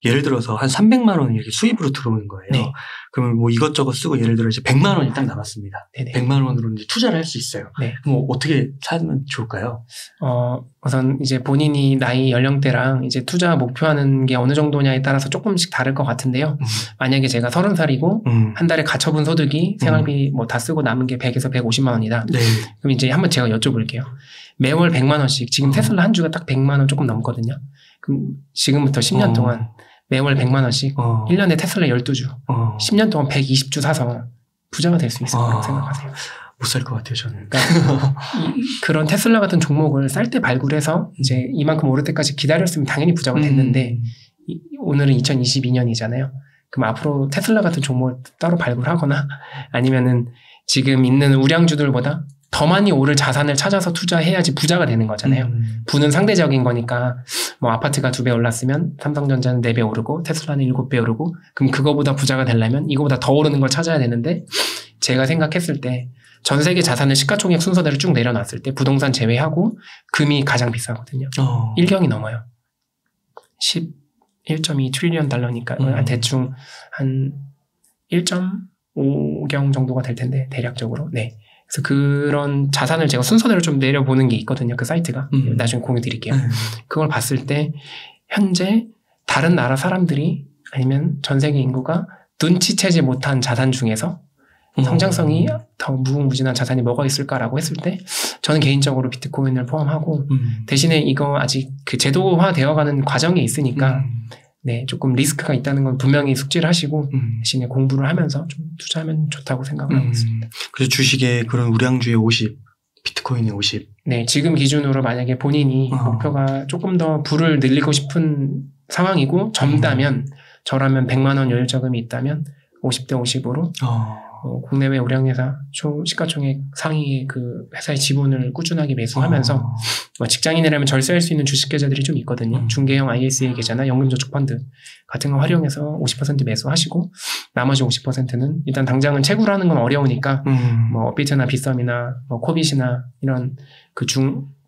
예를 들어서 한 300만 원이 이렇게 수입으로 들어오는 거예요. 네. 그러면 뭐 이것저것 쓰고 예를 들어 이제 100만 원이 딱 남았습니다. 네네. 100만 원으로 이제 투자를 할 수 있어요. 네. 그럼 어떻게 사면 좋을까요? 우선 이제 본인이 나이 연령대랑 이제 투자 목표하는 게 어느 정도냐에 따라서 조금씩 다를 것 같은데요. 만약에 제가 30살이고 한 달에 가처분 소득이 생활비 뭐 다 쓰고 남은 게 100에서 150만 원이다. 네. 그럼 이제 한번 제가 여쭤볼게요. 매월 100만 원씩 지금 테슬라 한 주가 딱 100만 원 조금 넘거든요. 그럼 지금부터 10년 동안 매월 100만 원씩 1년에 테슬라 12주 10년 동안 120주 사서 부자가 될 수 있을 거라고 생각하세요? 못 살 것 같아요, 저는. 그러니까 그런 테슬라 같은 종목을 쌀 때 발굴해서 이제 이만큼 오를 때까지 기다렸으면 당연히 부자가 됐는데 오늘은 2022년이잖아요. 그럼 앞으로 테슬라 같은 종목을 따로 발굴하거나 아니면은 지금 있는 우량주들보다 더 많이 오를 자산을 찾아서 투자해야지 부자가 되는 거잖아요. 부는 상대적인 거니까 뭐 아파트가 2배 올랐으면 삼성전자는 4배 오르고 테슬라는 7배 오르고 그럼 그거보다 부자가 되려면 이거보다 더 오르는 걸 찾아야 되는데 제가 생각했을 때 전 세계 자산을 시가총액 순서대로 쭉 내려놨을 때 부동산 제외하고 금이 가장 비싸거든요. 1경이 넘어요. 11.2 트릴리언 달러니까 대충 한 1.5경 정도가 될 텐데 대략적으로. 네. 그래서 그런 자산을 제가 순서대로 좀 내려보는 게 있거든요. 그 사이트가. 나중에 공유 드릴게요. 그걸 봤을 때 현재 다른 나라 사람들이 아니면 전 세계 인구가 눈치채지 못한 자산 중에서 성장성이 더 무궁무진한 자산이 뭐가 있을까라고 했을 때 저는 개인적으로 비트코인을 포함하고 대신에 이거 아직 그 제도화 되어가는 과정에 있으니까 네, 조금 리스크가 있다는 건 분명히 숙지를 하시고 대신에 공부를 하면서 좀 투자하면 좋다고 생각을 하고 있습니다. 그래서 주식에 그런 우량주에 50, 비트코인에 50. 네, 지금 기준으로 만약에 본인이 목표가 조금 더 부를 늘리고 싶은 상황이고 젊다면 저라면 100만 원 여유 자금이 있다면 50대 50으로 국내외 우량회사 시가총액 상위의 그 회사의 지분을 꾸준하게 매수하면서 직장인이라면 절세할 수 있는 주식 계좌들이 좀 있거든요. 중개형 ISA 계좌나 연금저축펀드 같은 거 활용해서 50% 매수하시고 나머지 50%는 일단 당장은 채굴 하는 건 어려우니까 뭐 업비트나 빗썸이나 뭐 코빗이나 이런 그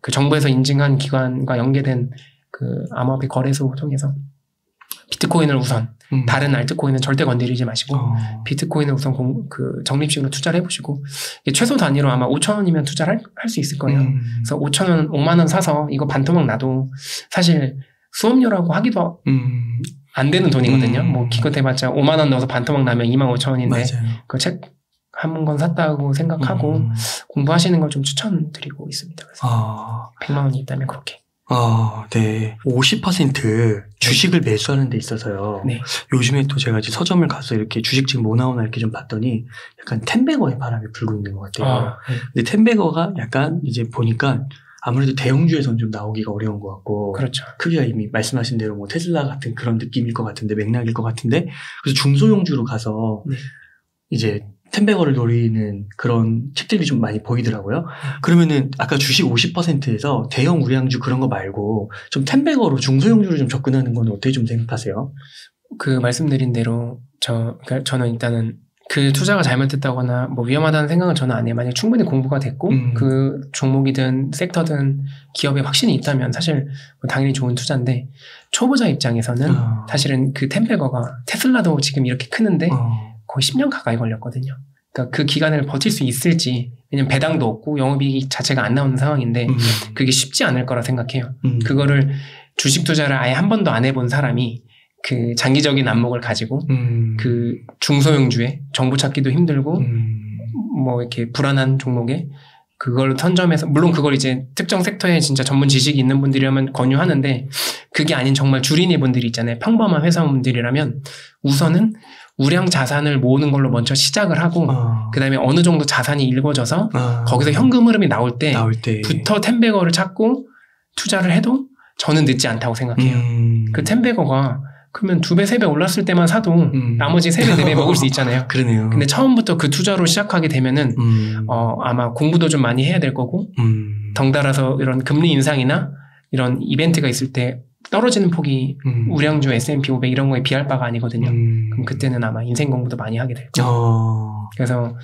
정부에서 인증한 기관과 연계된 그 암호화폐 거래소 통해서 비트코인을 우선 다른 알트코인은 절대 건드리지 마시고 비트코인을 우선 적립식으로 투자를 해보시고 최소 단위로 아마 5,000원이면 투자를 할 수 있을 거예요. 그래서 5,000원, 5만 원 사서 이거 반토막 놔도 사실 수업료라고 하기도 안 되는 돈이거든요. 뭐 기껏해봤자 5만 원 넣어서 반토막 나면 25,000원인데 그 책 한 권 샀다고 생각하고 공부하시는 걸 좀 추천드리고 있습니다. 그래서 100만 원이 있다면 그렇게. 네. 50% 주식을 매수하는 데 있어서요. 네. 요즘에 또 제가 이제 서점을 가서 이렇게 주식집 뭐 나오나 이렇게 좀 봤더니 약간 텐베거의 바람이 불고 있는 것 같아요. 근데 텐베거가 약간 이제 보니까 아무래도 대형주에서는 좀 나오기가 어려운 것 같고. 그렇죠. 크기가 이미 말씀하신 대로 뭐 테슬라 같은 그런 느낌일 것 같은데, 맥락일 것 같은데, 그래서 중소형주로 가서 이제 텐베거를 노리는 그런 책들이 좀 많이 보이더라고요. 그러면은 아까 주식 50%에서 대형 우량주 그런 거 말고 좀 텐베거로 중소형주로 좀 접근하는 건 어떻게 좀 생각하세요? 그 말씀드린 대로 저는 일단은 그 투자가 잘못됐다거나 뭐 위험하다는 생각은 저는 안 해요. 만약 충분히 공부가 됐고 그 종목이든 섹터든 기업에 확신이 있다면 사실 당연히 좋은 투자인데 초보자 입장에서는 사실은 그 텐베거가 테슬라도 지금 이렇게 크는데 거의 10년 가까이 걸렸거든요. 그러니까 그 기간을 버틸 수 있을지, 왜냐면 배당도 없고 영업이익 자체가 안 나오는 상황인데 그게 쉽지 않을 거라 생각해요. 그거를 주식 투자를 아예 한 번도 안 해본 사람이 그 장기적인 안목을 가지고 그 중소형주에 정보 찾기도 힘들고 뭐 이렇게 불안한 종목에 그걸 선점해서, 물론 그걸 이제 특정 섹터에 진짜 전문 지식이 있는 분들이라면 권유하는데 그게 아닌 정말 주린이 분들이 있잖아요. 평범한 회사원분들이라면 우선은 우량 자산을 모으는 걸로 먼저 시작을 하고 그 다음에 어느 정도 자산이 일궈져서 거기서 현금 흐름이 나올 때부터 텐베거를 찾고 투자를 해도 저는 늦지 않다고 생각해요. 그 텐베거가 그러면 2배, 3배 올랐을 때만 사도 나머지 3배, 4배 먹을 수 있잖아요. 그러네요. 근데 처음부터 그 투자로 시작하게 되면은 아마 공부도 좀 많이 해야 될 거고 덩달아서 이런 금리 인상이나 이런 이벤트가 있을 때 떨어지는 폭이 우량주 S&P 500 이런 거에 비할 바가 아니거든요. 그럼 그때는 아마 인생 공부도 많이 하게 될 거예요. 그래서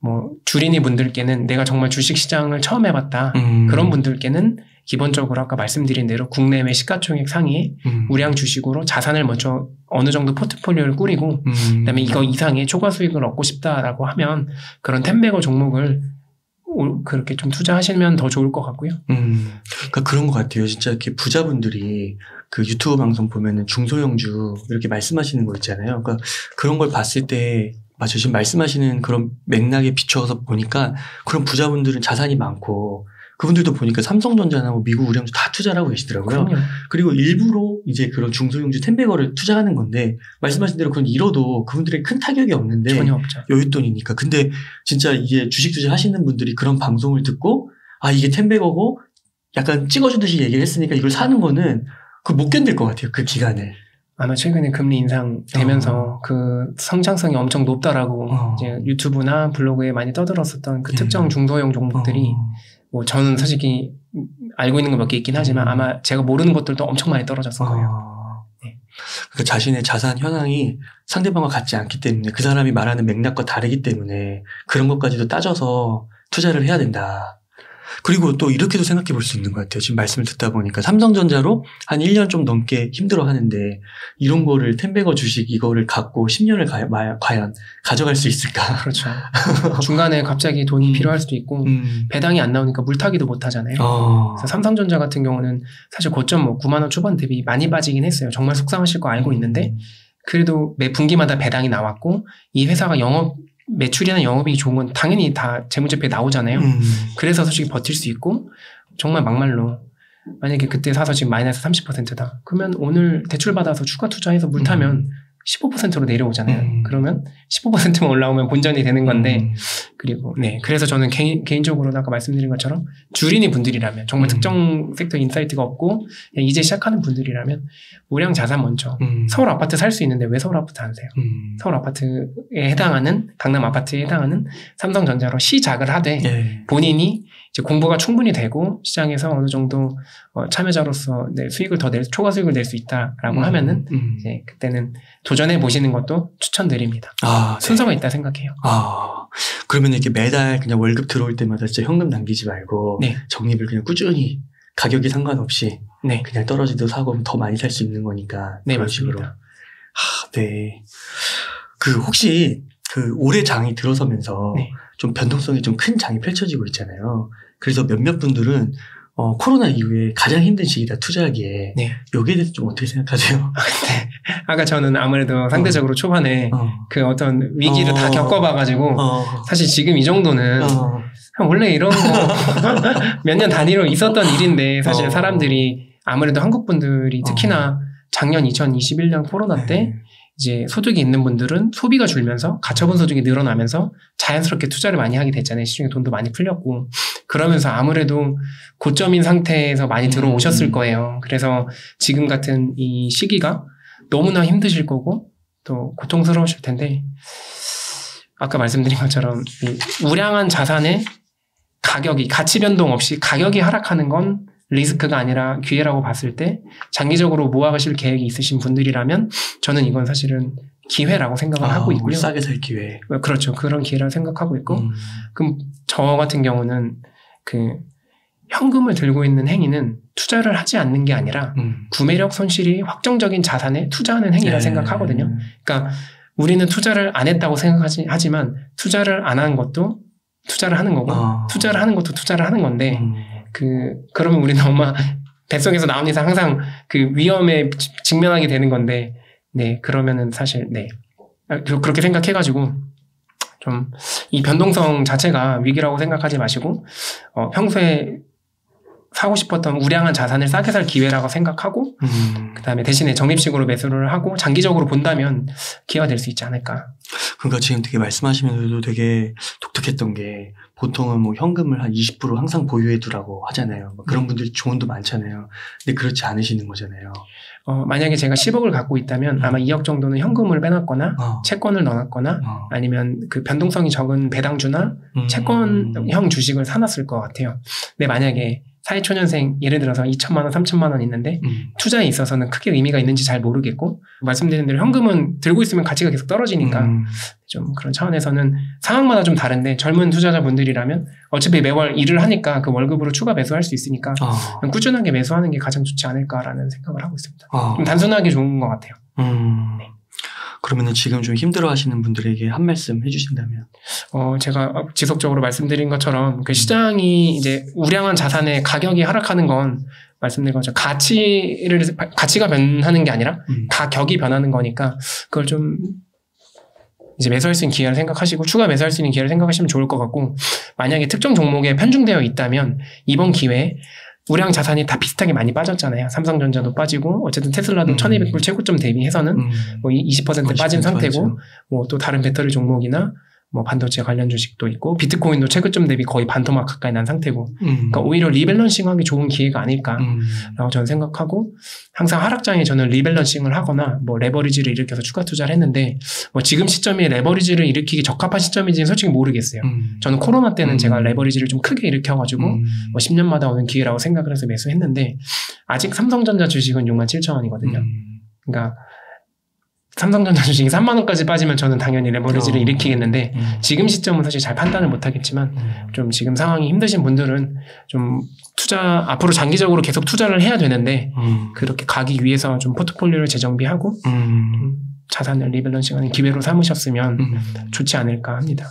뭐 주린이 분들께는 내가 정말 주식시장을 처음 해봤다. 그런 분들께는 기본적으로 아까 말씀드린 대로 국내외 시가총액 상위에 우량 주식으로 자산을 먼저 어느 정도 포트폴리오를 꾸리고 그다음에 이거 이상의 초과 수익을 얻고 싶다라고 하면 그런 텐베거 종목을 그렇게 좀 투자하시면 더 좋을 것 같고요. 그러니까 그런 것 같아요. 진짜 이렇게 부자분들이 그 유튜브 방송 보면은 중소형주 이렇게 말씀하시는 거 있잖아요. 그러니까 그런 걸 봤을 때 맞아요. 지금 말씀하시는 그런 맥락에 비추어서 보니까 그런 부자분들은 자산이 많고 그분들도 보니까 삼성전자나 뭐 미국 우량주 다 투자를 하고 계시더라고요. 그럼요. 그리고 일부러 이제 그런 중소형주 텐베거를 투자하는 건데 말씀하신 대로 그건 잃어도 그분들의 큰 타격이 없는데 전혀 없죠. 여윳돈이니까. 근데 진짜 이게 주식 투자 하시는 분들이 그런 방송을 듣고 아 이게 텐베거고 약간 찍어주듯이 얘기를 했으니까 이걸 사는 거는 그 못 견딜 것 같아요. 그 기간을. 아마 최근에 금리 인상되면서 그 성장성이 엄청 높다라고 이제 유튜브나 블로그에 많이 떠들었었던 그 특정 중소형 종목들이 뭐 저는 솔직히 알고 있는 거 몇 개 있긴 하지만 아마 제가 모르는 것들도 엄청 많이 떨어졌을 거예요. 네. 그러니까 자신의 자산 현황이 상대방과 같지 않기 때문에 그 사람이 말하는 맥락과 다르기 때문에 그런 것까지도 따져서 투자를 해야 된다. 그리고 또 이렇게도 생각해 볼 수 있는 것 같아요. 지금 말씀을 듣다 보니까 삼성전자로 한 1년 좀 넘게 힘들어 하는데 이런 거를 텐베거 주식 이거를 갖고 10년을 과연 가져갈 수 있을까? 그렇죠. 중간에 갑자기 돈이 필요할 수도 있고 배당이 안 나오니까 물타기도 못 하잖아요. 그래서 삼성전자 같은 경우는 사실 고점 뭐 9만 원 초반 대비 많이 빠지긴 했어요. 정말 속상하실 거 알고 있는데 그래도 매 분기마다 배당이 나왔고 이 회사가 매출이나 영업이익이 좋은 건 당연히 다 재무제표에 나오잖아요. 그래서 솔직히 버틸 수 있고 정말 막말로 만약에 그때 사서 지금 마이너스 30%다. 그러면 오늘 대출받아서 추가 투자해서 물 타면 15%로 내려오잖아요. 그러면 15%만 올라오면 본전이 되는 건데 그리고 네 그래서 저는 개인적으로 아까 말씀드린 것처럼 주린이 분들이라면 정말 특정 섹터 인사이트가 없고 이제 시작하는 분들이라면 우량 자산 먼저 서울 아파트 살 수 있는데 왜 서울 아파트 안 사요? 서울 아파트에 해당하는 강남 아파트에 해당하는 삼성전자로 시작을 하되 본인이 이제 공부가 충분히 되고 시장에서 어느 정도 참여자로서 수익을 더 초과 수익을 낼 수 있다라고 하면은 이제 그때는 도전해 보시는 것도 추천드립니다. 순서가 있다 생각해요. 그러면 이렇게 매달 그냥 월급 들어올 때마다 진짜 현금 남기지 말고 적립을 그냥 꾸준히 가격이 상관없이 그냥 떨어지도 사고 더 많이 살 수 있는 거니까 그런 식으로. 네. 그 혹시 그 올해 장이 들어서면서 좀 변동성이 좀 큰 장이 펼쳐지고 있잖아요. 그래서 몇몇 분들은 코로나 이후에 가장 힘든 시기다 투자하기에 여기에 대해서 좀 어떻게 생각하세요? 아까 저는 아무래도 상대적으로 초반에 그 어떤 위기를 다 겪어봐가지고 사실 지금 이 정도는 원래 이런 거 몇 년 단위로 있었던 일인데 사실 사람들이 아무래도 한국 분들이 특히나 작년 2021년 코로나 때 이제 소득이 있는 분들은 소비가 줄면서 가처분 소득이 늘어나면서 자연스럽게 투자를 많이 하게 됐잖아요. 시중에 돈도 많이 풀렸고 그러면서 아무래도 고점인 상태에서 많이 들어오셨을 거예요. 그래서 지금 같은 이 시기가 너무나 힘드실 거고 또 고통스러우실 텐데 아까 말씀드린 것처럼 이 우량한 자산의 가격이 가치 변동 없이 가격이 하락하는 건 리스크가 아니라 기회라고 봤을 때 장기적으로 모아가실 계획이 있으신 분들이라면 저는 이건 사실은 기회라고 생각을 하고 있고요. 싸게 살 기회. 그렇죠. 그런 기회라고 생각하고 있고 그럼 저 같은 경우는 그 현금을 들고 있는 행위는 투자를 하지 않는 게 아니라 구매력 손실이 확정적인 자산에 투자하는 행위라 생각하거든요. 그러니까 우리는 투자를 안 했다고 생각하지만 투자를 안 한 것도 투자를 하는 거고 투자를 하는 것도 투자를 하는 건데 그러면 우리는 아마 뱃속에서 나온 이상 항상 그 위험에 직면하게 되는 건데, 그러면은 사실, 그렇게 생각해가지고, 좀, 이 변동성 자체가 위기라고 생각하지 마시고, 평소에 사고 싶었던 우량한 자산을 싸게 살 기회라고 생각하고, 그 다음에 대신에 적립식으로 매수를 하고, 장기적으로 본다면 기회가 될 수 있지 않을까. 그러니까 지금 되게 말씀하시면서도 되게 독특했던 게, 보통은 뭐 현금을 한 20% 항상 보유해 두라고 하잖아요. 그런 분들 조언도 많잖아요. 근데 그렇지 않으시는 거잖아요. 만약에 제가 10억을 갖고 있다면 아마 2억 정도는 현금을 빼놨거나 채권을 넣어놨거나 아니면 그 변동성이 적은 배당주나 채권형 주식을 사놨을 것 같아요. 근데 만약에 사회초년생 예를 들어서 2천만 원, 3천만 원 있는데 투자에 있어서는 크게 의미가 있는지 잘 모르겠고 말씀드린 대로 현금은 들고 있으면 가치가 계속 떨어지니까 좀 그런 차원에서는 상황마다 좀 다른데 젊은 투자자분들이라면 어차피 매월 일을 하니까 그 월급으로 추가 매수할 수 있으니까 꾸준하게 매수하는 게 가장 좋지 않을까라는 생각을 하고 있습니다. 좀 단순하게 좋은 것 같아요. 네. 그러면은 지금 좀 힘들어 하시는 분들에게 한 말씀 해주신다면? 제가 지속적으로 말씀드린 것처럼 그 시장이 이제 우량한 자산의 가격이 하락하는 건 말씀드린 것처럼 가치가 변하는 게 아니라 가격이 변하는 거니까 그걸 좀 이제 매수할 수 있는 기회를 생각하시고 추가 매수할 수 있는 기회를 생각하시면 좋을 것 같고 만약에 특정 종목에 편중되어 있다면 이번 기회에 우량 자산이 다 비슷하게 많이 빠졌잖아요. 삼성전자도 빠지고 어쨌든 테슬라도 1200불 최고점 대비해서는 뭐 20% 빠진 상태고 뭐 또 다른 배터리 종목이나 뭐 반도체 관련 주식도 있고 비트코인도 최고점 대비 거의 반토막 가까이 난 상태고 그러니까 오히려 리밸런싱하기 좋은 기회가 아닐까라고 저는 생각하고 항상 하락장에 저는 리밸런싱을 하거나 뭐 레버리지를 일으켜서 추가 투자를 했는데 뭐 지금 시점이 레버리지를 일으키기 적합한 시점인지는 솔직히 모르겠어요. 저는 코로나 때는 제가 레버리지를 좀 크게 일으켜가지고 뭐 10년마다 오는 기회라고 생각을 해서 매수했는데 아직 삼성전자 주식은 67,000원이거든요. 그러니까 삼성전자 주식이 3만 원까지 빠지면 저는 당연히 레버리지를 일으키겠는데 지금 시점은 사실 잘 판단을 못하겠지만 좀 지금 상황이 힘드신 분들은 좀 앞으로 장기적으로 계속 투자를 해야 되는데 그렇게 가기 위해서 좀 포트폴리오를 재정비하고 자산을 리밸런싱하는 기회로 삼으셨으면 좋지 않을까 합니다.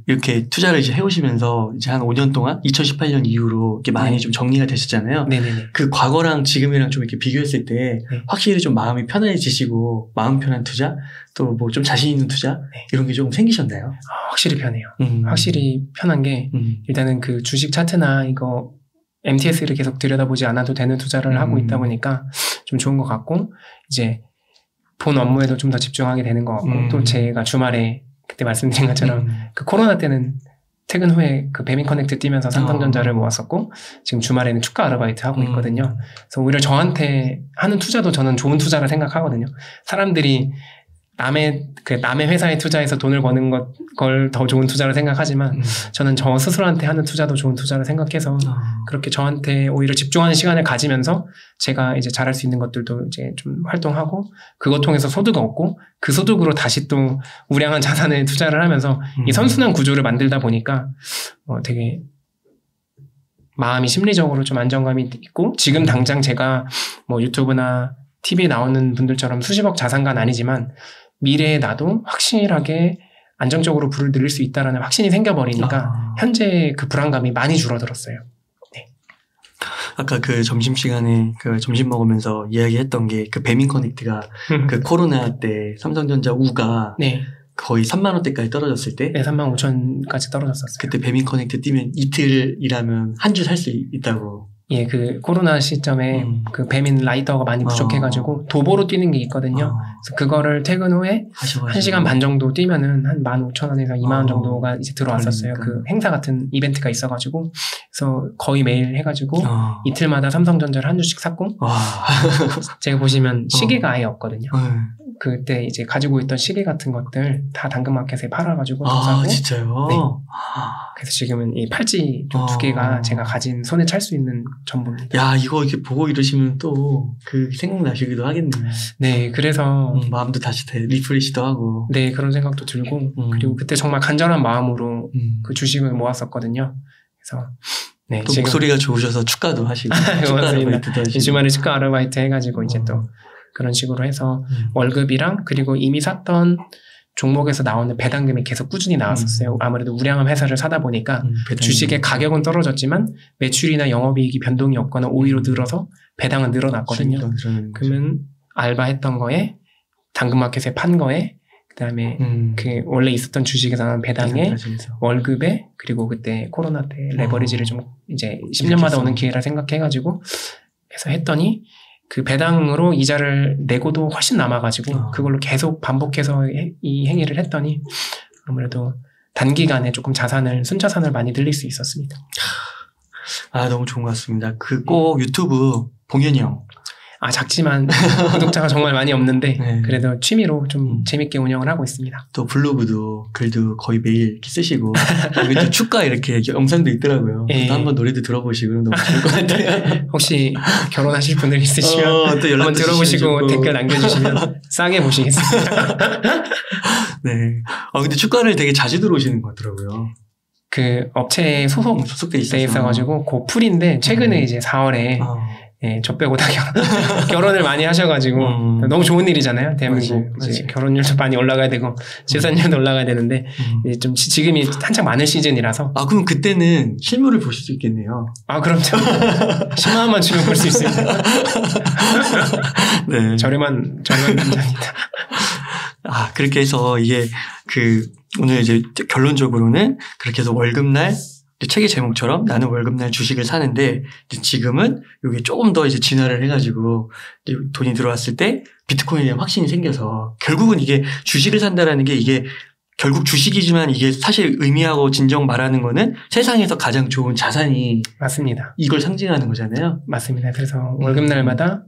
이렇게 투자를 이제 해오시면서 이제 한 5년 동안 2018년 이후로 이렇게 많이 좀 정리가 되셨잖아요. 네네네. 그 과거랑 지금이랑 좀 이렇게 비교했을 때 확실히 좀 마음이 편해지시고 마음 편한 투자 또 뭐 좀 자신 있는 투자 이런 게 좀 생기셨나요? 확실히 편해요. 확실히 편한 게 일단은 그 주식 차트나 이거 MTS를 계속 들여다보지 않아도 되는 투자를 하고 있다 보니까 좀 좋은 것 같고 이제 본 업무에도 좀 더 집중하게 되는 것 같고 또 제가 주말에 그때 말씀드린 것처럼 그 코로나 때는 퇴근 후에 그 배민 커넥트 뛰면서 삼성전자를 모았었고 지금 주말에는 축가 아르바이트 하고 있거든요. 그래서 오히려 저한테 하는 투자도 저는 좋은 투자를 생각하거든요. 사람들이 남의 회사에 투자해서 돈을 버는 걸 더 좋은 투자를 생각하지만 저는 저 스스로한테 하는 투자도 좋은 투자를 생각해서 그렇게 저한테 오히려 집중하는 시간을 가지면서 제가 이제 잘할 수 있는 것들도 이제 좀 활동하고 그것 통해서 소득을 얻고 그 소득으로 다시 또 우량한 자산에 투자를 하면서 이 선순환 구조를 만들다 보니까 되게 마음이 심리적으로 좀 안정감이 있고 지금 당장 제가 뭐 유튜브나 TV에 나오는 분들처럼 수십억 자산가는 아니지만 미래에 나도 확실하게 안정적으로 부를 늘릴 수 있다라는 확신이 생겨버리니까 현재 그 불안감이 많이 줄어들었어요. 네. 아까 그 점심시간에 그 점심 먹으면서 이야기했던 게 그 배민 커넥트가 그 코로나 때 삼성전자 우가 거의 3만 원대까지 떨어졌을 때 3만 5천까지 떨어졌었어요. 그때 배민 커넥트 뛰면 이틀 일하면 한 주 살 수 있다고. 예, 그 코로나 시점에 그 배민 라이터가 많이 부족해가지고 도보로 뛰는 게 있거든요. 그래서 그거를 퇴근 후에 1시간 반 정도 뛰면은 한 15,000원에서 2만 원 정도가 이제 들어왔었어요. 그 행사 같은 이벤트가 있어가지고 그래서 거의 매일 해가지고 이틀마다 삼성전자를 한 주씩 샀고 제가 보시면 시계가 아예 없거든요. 그때 이제 가지고 있던 시계 같은 것들 다 당근마켓에 팔아가지고 사고. 진짜요? 네. 그래서 지금은 이 팔찌 두 개가 제가 가진 손에 찰 수 있는 전부입니다. 야, 이거 이렇게 보고 이러시면 또 그 생각나시기도 하겠네. 네, 그래서 마음도 다시 리프레시도 하고. 네, 그런 생각도 들고 그리고 그때 정말 간절한 마음으로 그 주식을 모았었거든요. 그래서 네, 또 목소리가 좋으셔서 축가도 하시고 축가 아르바이트도 하시고 주말에 축가 아르바이트 해가지고 이제 또 그런 식으로 해서 월급이랑 그리고 이미 샀던 종목에서 나오는 배당금이 계속 꾸준히 나왔었어요. 아무래도 우량한 회사를 사다 보니까 주식의 가격은 떨어졌지만 매출이나 영업이익이 변동이 없거나 오히려 늘어서 배당은 늘어났거든요. 그러면 알바했던 거에 당근마켓에 판 거에 그다음에 그 원래 있었던 주식에서 나온 배당에 월급에 그리고 그때 코로나 때 레버리지를 좀 이제 10년마다 오는 기회라 생각해가지고 해서 했더니 그 배당으로 이자를 내고도 훨씬 남아가지고 그걸로 계속 반복해서 이 행위를 했더니 아무래도 단기간에 조금 순자산을 많이 늘릴 수 있었습니다. 너무 좋은 것 같습니다. 꼭 유튜브 봉현이 형 작지만 구독자가 정말 많이 없는데 네. 그래도 취미로 좀 재밌게 운영을 하고 있습니다. 또 블로그도 글도 거의 매일 이렇게 쓰시고 여기 또 축가 이렇게 영상도 있더라고요. 예. 또 한번 노래도 들어보시고 너무 좋을 것 같아요. 혹시 결혼하실 분들 있으시면 또 연락 한번 들어보시고 댓글 남겨주시면 싸게 보시겠습니다. 네. 근데 축가를 되게 자주 들어오시는 것 같더라고요. 그 업체에 소속돼 있어가지고 그 풀인데 최근에 이제 4월에 예, 저 빼고 다 결혼을 많이 하셔가지고 너무 좋은 일이잖아요. 대한민국 이제 결혼율도 많이 올라가야 되고 출산율도 올라가야 되는데 이제 좀 지금이 한창 많은 시즌이라서 그럼 그때는 실물을 보실 수 있겠네요. 그럼요. 10만 원만 주면 볼 수 있습니다. 네. 저렴한 남자입니다. 그렇게 해서 이게 오늘 이제 결론적으로는 그렇게 해서 월급날 책의 제목처럼 나는 월급날 주식을 사는데 지금은 이게 조금 더 이제 진화를 해가지고 돈이 들어왔을 때 비트코인에 대한 확신이 생겨서 결국은 이게 주식을 산다라는 게 이게 결국 주식이지만 이게 사실 의미하고 진정 말하는 거는 세상에서 가장 좋은 자산이 맞습니다. 이걸 상징하는 거잖아요. 맞습니다. 그래서 월급날마다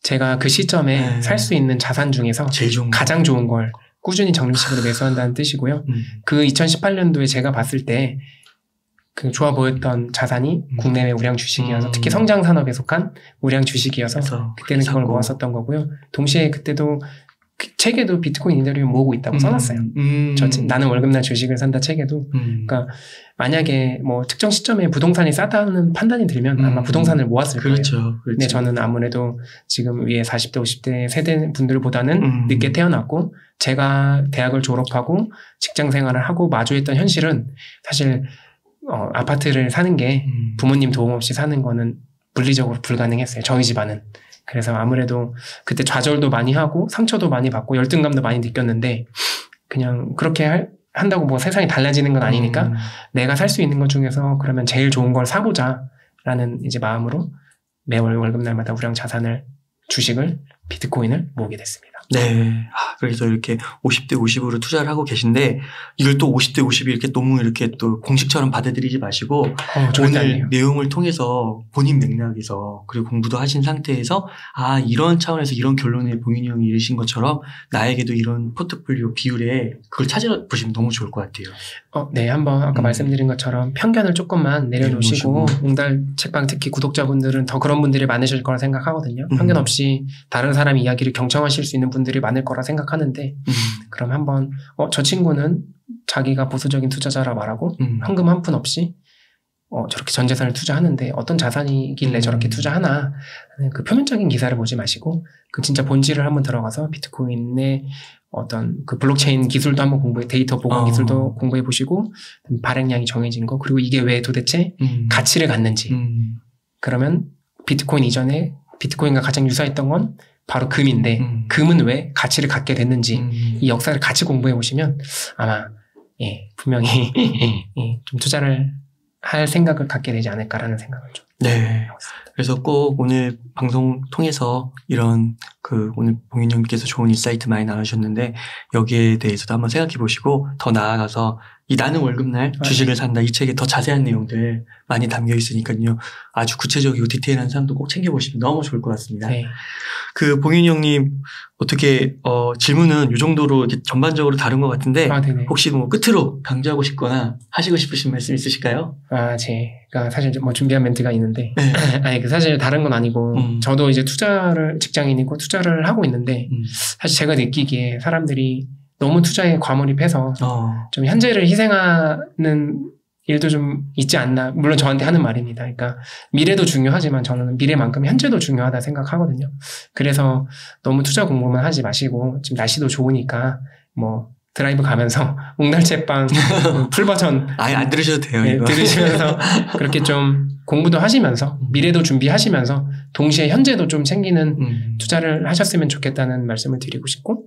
제가 그 시점에 살 수 있는 자산 중에서 제일 좋은 가장 좋은 걸 꾸준히 적립식으로 매수한다는 뜻이고요. 그 2018년도에 제가 봤을 때 그 좋아 보였던 자산이 국내외 우량 주식이어서 특히 성장 산업에 속한 우량 주식이어서 그때는 그걸 모았었던 거고요. 동시에 그때도 책에도 비트코인 이더리움 모으고 있다고 써놨어요. 나는 월급날 주식을 산다 책에도. 그러니까 만약에 뭐 특정 시점에 부동산이 싸다는 판단이 들면 아마 부동산을 모았을 거예요. 그렇죠. 근데 저는 아무래도 지금 위에 40대, 50대 세대 분들보다는 늦게 태어났고 제가 대학을 졸업하고 직장 생활을 하고 마주했던 현실은 사실 아파트를 사는 게 부모님 도움 없이 사는 거는 물리적으로 불가능했어요. 저희 집안은. 그래서 아무래도 그때 좌절도 많이 하고 상처도 많이 받고 열등감도 많이 느꼈는데 그냥 그렇게 한다고 뭐 세상이 달라지는 건 아니니까 내가 살 수 있는 것 중에서 그러면 제일 좋은 걸 사보자라는 이제 마음으로 매월 월급날마다 우량 자산을 주식을 비트코인을 모으게 됐습니다. 네. 그래서 이렇게 50대 50으로 투자를 하고 계신데 이걸 또 50대 50이 이렇게 너무 이렇게 또 공식처럼 받아들이지 마시고 오늘 아니에요. 내용을 통해서 본인 맥락에서 그리고 공부도 하신 상태에서 이런 차원에서 이런 결론에 봉인이 형이 이르신 것처럼 나에게도 이런 포트폴리오 비율에 그걸 찾아보시면 너무 좋을 것 같아요. 네. 한번 아까 말씀드린 것처럼 편견을 조금만 내려놓으시고 웅달 책방 특히 구독자분들은 더 그런 분들이 많으실 거라 생각하거든요. 편견 없이 다른 사람 이야기를 경청하실 수 있는 분들이 많을 거라 생각하는데 그럼 한번 저 친구는 자기가 보수적인 투자자라 말하고 현금 한 푼 없이 저렇게 전 재산을 투자하는데 어떤 자산이길래 저렇게 투자하나 그 표면적인 기사를 보지 마시고 그 진짜 본질을 한번 들어가서 비트코인의 어떤 그 블록체인 기술도 한번 데이터 보관 기술도 공부해 보시고 발행량이 정해진 거 그리고 이게 왜 도대체 가치를 갖는지 그러면 비트코인 이전에 비트코인과 가장 유사했던 건 바로 금인데 금은 왜 가치를 갖게 됐는지 이 역사를 같이 공부해 보시면 아마 분명히 좀 투자를 할 생각을 갖게 되지 않을까라는 생각을 좀 네. 그래서 꼭 오늘 방송 통해서 이런 오늘 봉인 형님께서 좋은 인사이트 많이 나누셨는데 여기에 대해서도 한번 생각해 보시고 더 나아가서 이 나는 월급날 주식을 산다 이 책에 더 자세한 내용들 많이 담겨 있으니까요. 아주 구체적이고 디테일한 사항도 꼭 챙겨보시면 너무 좋을 것 같습니다. 네. 봉인 형님 어떻게 질문은 이 정도로 전반적으로 다른 것 같은데 혹시 뭐 끝으로 강조하고 싶거나 하시고 싶으신 말씀 있으실까요? 제가 사실 뭐 준비한 멘트가 있는데 사실 다른 건 아니고 저도 이제 직장인이고 투자를 하고 있는데 사실 제가 느끼기에 사람들이 너무 투자에 과몰입해서 좀 현재를 희생하는 일도 좀 있지 않나. 물론 저한테 하는 말입니다. 그러니까 미래도 중요하지만 저는 미래만큼 현재도 중요하다 생각하거든요. 그래서 너무 투자 공부만 하지 마시고 지금 날씨도 좋으니까 뭐 드라이브 가면서 웅달채빵 풀버전 아예 안 들으셔도 돼요. 이거. 들으시면서 그렇게 좀 공부도 하시면서 미래도 준비하시면서 동시에 현재도 좀 챙기는 투자를 하셨으면 좋겠다는 말씀을 드리고 싶고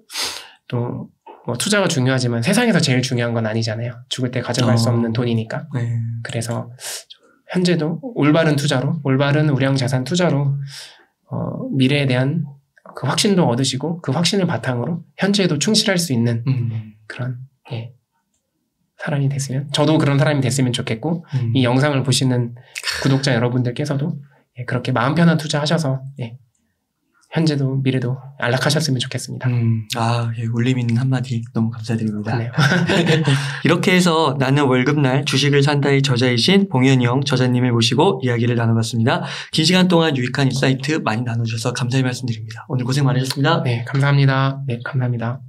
또 뭐 투자가 중요하지만 세상에서 제일 중요한 건 아니잖아요. 죽을 때 가져갈 수 없는 돈이니까. 그래서 현재도 올바른 투자로 올바른 우량 자산 투자로 미래에 대한 그 확신도 얻으시고 그 확신을 바탕으로 현재에도 충실할 수 있는 그런 사람이 됐으면 저도 그런 사람이 됐으면 좋겠고 이 영상을 보시는 구독자 여러분들께서도 그렇게 마음 편한 투자하셔서 현재도 미래도 안락하셨으면 좋겠습니다. 예, 울림 있는 한마디 너무 감사드립니다. 네. 이렇게 해서 나는 월급날 주식을 산다의 저자이신 봉현영 저자님을 모시고 이야기를 나눠봤습니다. 긴 시간 동안 유익한 인사이트 많이 나눠주셔서 감사의 말씀드립니다. 오늘 고생 많으셨습니다. 네, 감사합니다. 네, 감사합니다.